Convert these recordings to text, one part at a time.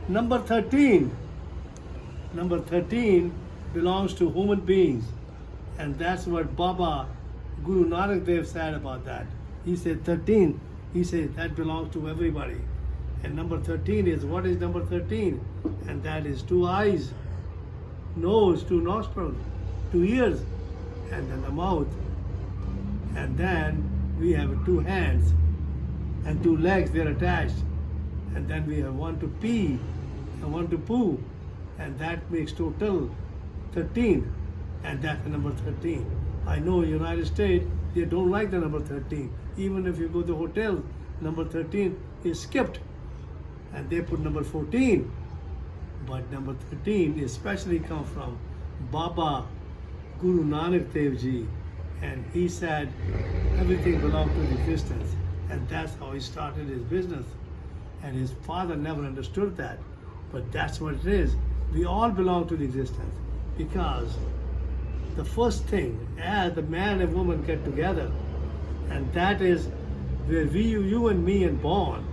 Number 13. Number 13 belongs to human beings. And that's what Baba Guru Nanak Dev said about that. He said 13. He said that belongs to everybody. And number 13 is, what is number 13? And that is 2 eyes, nose, 2 nostrils, 2 ears, and then the mouth. And then we have 2 hands and 2 legs, they're attached. And then we have 1 to pee and 1 to poo. And that makes total 13. And that's the number 13. I know United States, they don't like the number 13. Even if you go to hotels, number 13 is skipped. And they put number 14. But number 13 especially comes from Baba Guru Nanak Dev Ji. And he said everything belongs to existence. And that's how he started his business. And his father never understood that. But that's what it is. We all belong to the existence. Because the first thing, as the man and woman get together, and that is where you and me are born,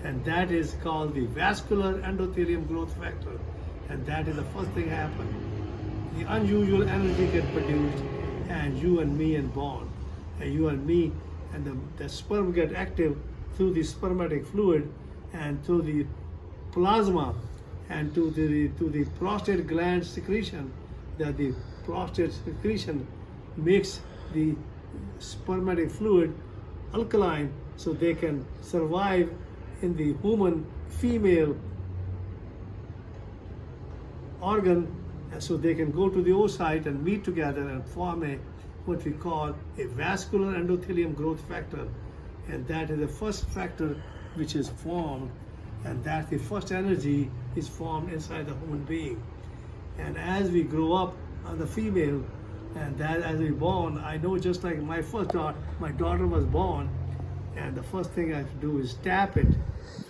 and that is called the vascular endothelium growth factor, and that is the first thing happen. The unusual energy gets produced, and you and me are born, and you and me, and the sperm get active through the spermatic fluid, and through the plasma, and to the prostate gland secretion, that the prostate secretion makes the spermatic fluid alkaline so they can survive in the human female organ, and so they can go to the oocyte and meet together and form what we call a vascular endothelium growth factor. And that is the first factor which is formed, and that the first energy is formed inside the human being. And as we grow up on the female, and that as we born, I know just like my first daughter, my daughter was born, and the first thing I have to do is tap it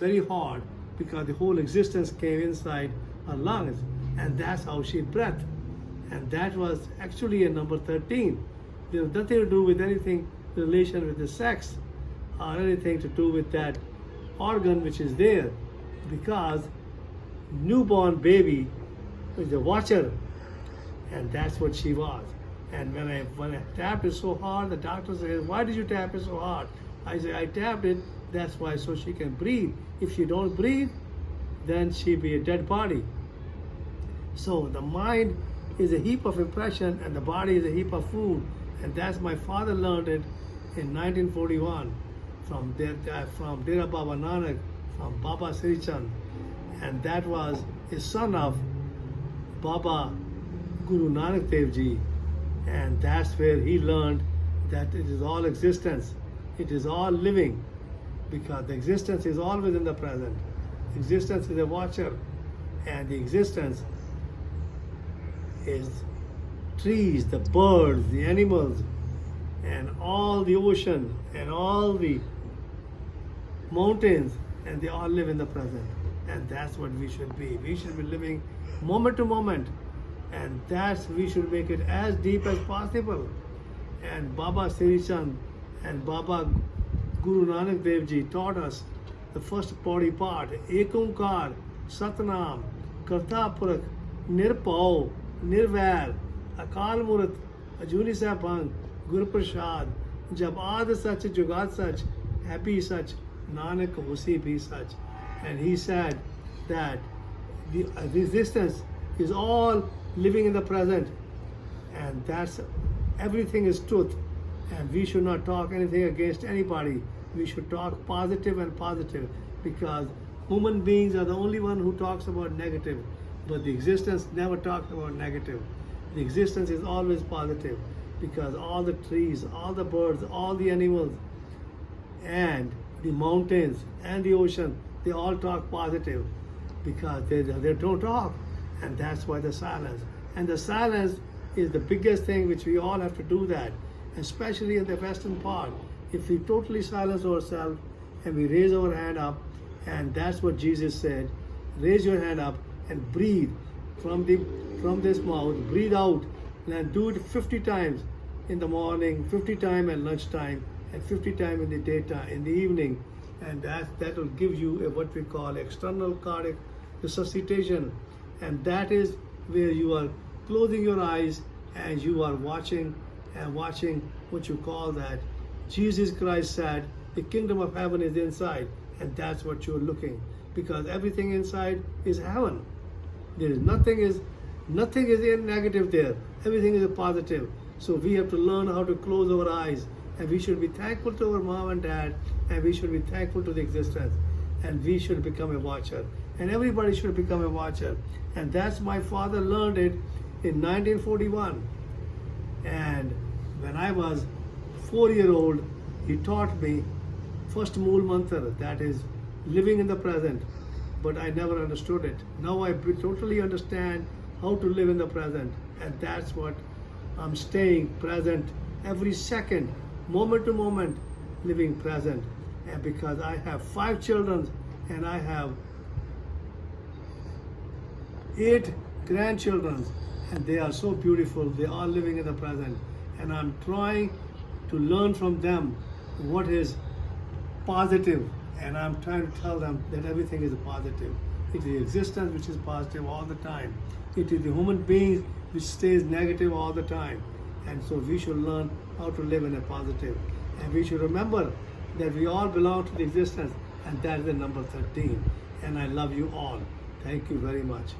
very hard, because the whole existence came inside her lungs, and that's how she breathed. And that was actually a number 13. There was nothing to do with anything in relation with the sex or anything to do with that organ which is there, because newborn baby is a watcher, and that's what she was. And when I tapped it so hard, the doctor said, "Why did you tap it so hard?" I said, "I tapped it, that's why, so she can breathe. If she don't breathe, then she'll be a dead body." So the mind is a heap of impression, and the body is a heap of food. And that's my father learned it in 1941 from Dera Baba Nanak, from Baba Sri Chand. And that was a son of Baba Guru Nanak Dev Ji. And that's where he learned that it is all existence. It is all living, because the existence is always in the present. Existence is a watcher, and the existence is trees, the birds, the animals, and all the ocean, and all the mountains, and they all live in the present. And that's what we should be. We should be living moment to moment, and that's, we should make it as deep as possible. And Baba Sri Chand and Baba Guru Nanak Dev Ji taught us the first body part, Ekonkar, Satnam, Karta Purakh, Nirpao, Nirvair, Akal Murat, Ajuni Sapang, Guru Prasad, Jab Aad Sach, Jugat Sach, Happy Sach, Nanak Hosi Bhi Sach. And he said that the existence is all living in the present, and that's, everything is truth. And we should not talk anything against anybody. We should talk positive and positive, because human beings are the only one who talks about negative, but the existence never talks about negative. The existence is always positive, because all the trees, all the birds, all the animals, and the mountains and the ocean, they all talk positive, because they don't talk. And that's why the silence. And the silence is the biggest thing which we all have to do that, especially in the western part. If we totally silence ourselves and we raise our hand up, and that's what Jesus said, raise your hand up and breathe from this mouth, breathe out, and do it 50 times in the morning, 50 times at lunchtime, and 50 times in the daytime, in the evening. And that will give you what we call external cardiac resuscitation, and that is where you are closing your eyes and you are watching what you call that. Jesus Christ said, the kingdom of heaven is inside, and that's what you're looking, because everything inside is heaven. There is nothing is in negative there. Everything is a positive. So we have to learn how to close our eyes, and we should be thankful to our mom and dad, and we should be thankful to the existence, and we should become a watcher, and everybody should become a watcher. And that's my father learned it in 1941, and when I was 4-year-old, he taught me first Mool Mantra, that is living in the present, but I never understood it. Now I totally understand how to live in the present, and that's what I'm staying present every second, moment to moment, living present. And because I have 5 children and I have 8 grandchildren, and they are so beautiful, they are living in the present, and I'm trying to learn from them what is positive, and I'm trying to tell them that everything is positive. It is existence which is positive all the time. It is the human being which stays negative all the time. And so we should learn how to live in a positive. And we should remember that we all belong to the existence, and that is the number 13. And I love you all. Thank you very much.